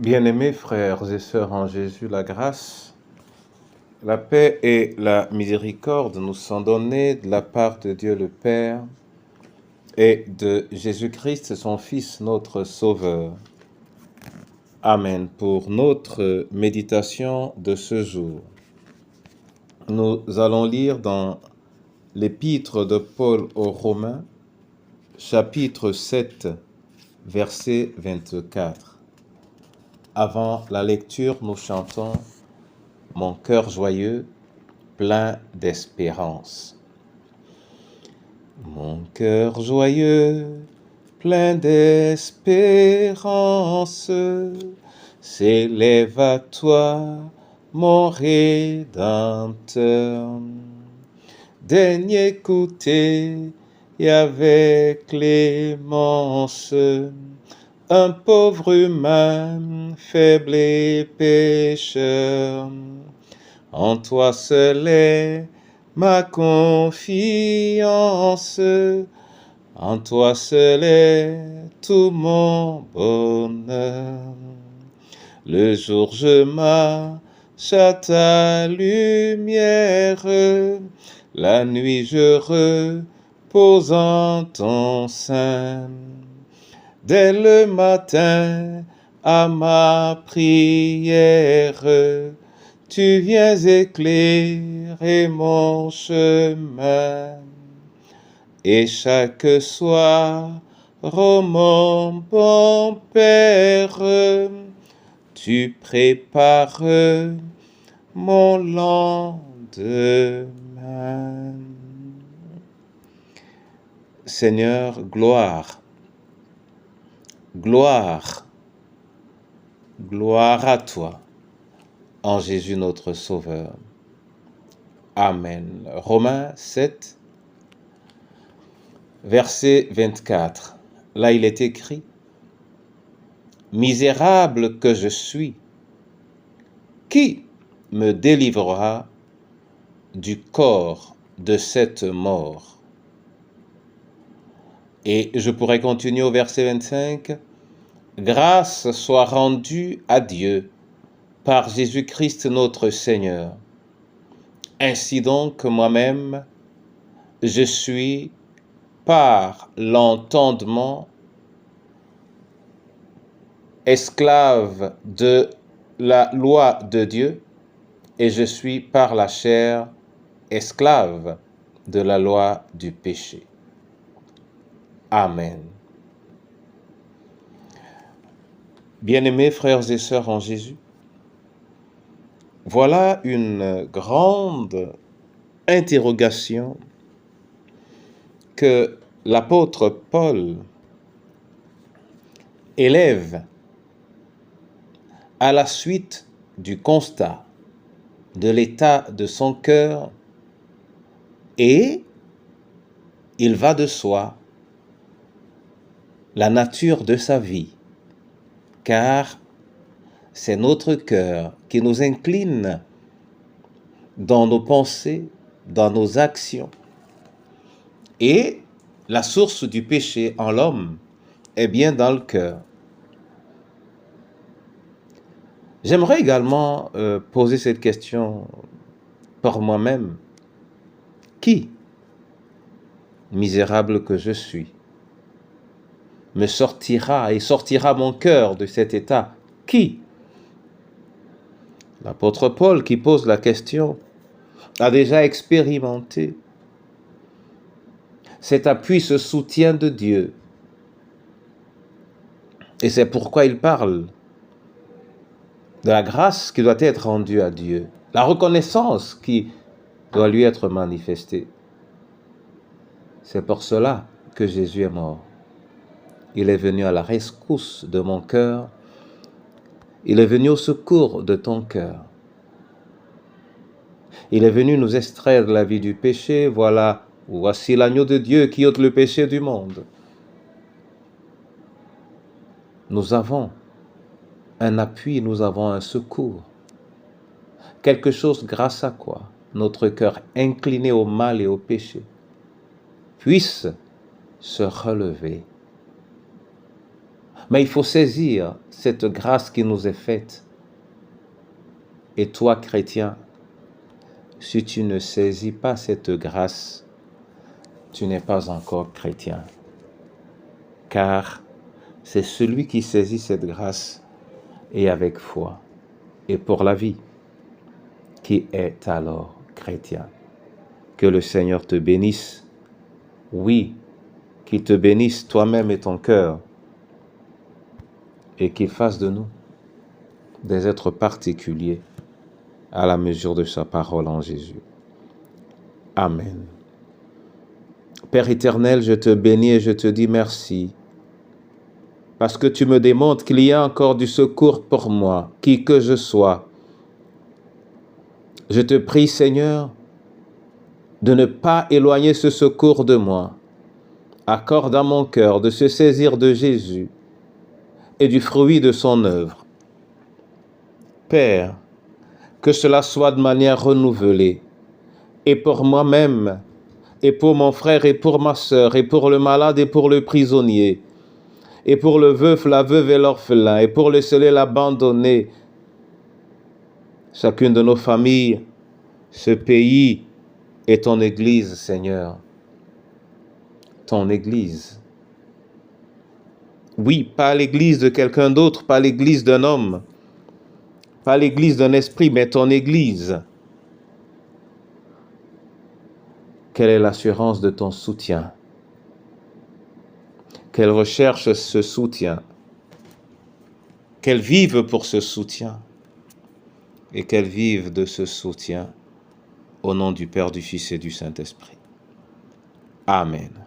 Bien-aimés frères et sœurs en Jésus, la grâce, la paix et la miséricorde nous sont données de la part de Dieu le Père et de Jésus-Christ, son Fils, notre Sauveur. Amen. Pour notre méditation de ce jour, nous allons lire dans l'épître de Paul aux Romains, chapitre 7, verset 24. Avant la lecture, nous chantons « Mon cœur joyeux, plein d'espérance ». Mon cœur joyeux, plein d'espérance, s'élève à toi, mon Rédempteur. Daigne écouter et avec clémence un pauvre humain, faible et pécheur. En toi seul est ma confiance, en toi seul est tout mon bonheur. Le jour je marche à ta lumière, la nuit je repose en ton sein. Dès le matin, à ma prière, tu viens éclairer mon chemin. Et chaque soir, ô mon bon Père, tu prépares mon lendemain. Seigneur, gloire. Gloire, gloire à toi, en Jésus notre Sauveur. Amen. Romains 7, verset 24. Là, il est écrit « Misérable que je suis, qui me délivrera du corps de cette mort ?» Et je pourrais continuer au verset 25. « Grâce soit rendue à Dieu par Jésus-Christ notre Seigneur. Ainsi donc, moi-même, je suis par l'entendement esclave de la loi de Dieu et je suis par la chair esclave de la loi du péché. » Amen. Bien-aimés frères et sœurs en Jésus, voilà une grande interrogation que l'apôtre Paul élève à la suite du constat de l'état de son cœur, et il va de soi la nature de sa vie, car c'est notre cœur qui nous incline dans nos pensées, dans nos actions. Et la source du péché en l'homme est bien dans le cœur. J'aimerais également poser cette question par moi-même. Qui, misérable que je suis, me sortira et sortira mon cœur de cet état? Qui? L'apôtre Paul, qui pose la question, a déjà expérimenté cet appui, ce soutien de Dieu. Et c'est pourquoi il parle de la grâce qui doit être rendue à Dieu, la reconnaissance qui doit lui être manifestée. C'est pour cela que Jésus est mort. Il est venu à la rescousse de mon cœur. Il est venu au secours de ton cœur. Il est venu nous extraire de la vie du péché. Voilà, voici l'agneau de Dieu qui ôte le péché du monde. Nous avons un appui, nous avons un secours. Quelque chose grâce à quoi notre cœur incliné au mal et au péché puisse se relever. Mais il faut saisir cette grâce qui nous est faite. Et toi, chrétien, si tu ne saisis pas cette grâce, tu n'es pas encore chrétien. Car c'est celui qui saisit cette grâce et avec foi et pour la vie qui est alors chrétien. Que le Seigneur te bénisse. Oui, qu'il te bénisse toi-même et ton cœur et qu'il fasse de nous des êtres particuliers à la mesure de sa parole en Jésus. Amen. Père éternel, je te bénis et je te dis merci parce que tu me démontres qu'il y a encore du secours pour moi, qui que je sois. Je te prie, Seigneur, de ne pas éloigner ce secours de moi. Accorde à mon cœur de se saisir de Jésus et du fruit de son œuvre. Père, que cela soit de manière renouvelée, et pour moi-même, et pour mon frère, et pour ma sœur, et pour le malade, et pour le prisonnier, et pour le veuf, la veuve et l'orphelin, et pour le seul et l'abandonné, chacune de nos familles, ce pays et ton Église, Seigneur. Ton Église. Oui, pas l'Église de quelqu'un d'autre, pas l'Église d'un homme, pas l'Église d'un esprit, mais ton Église. Quelle est l'assurance de ton soutien? Qu'elle recherche ce soutien, qu'elle vive pour ce soutien et qu'elle vive de ce soutien au nom du Père, du Fils et du Saint-Esprit. Amen.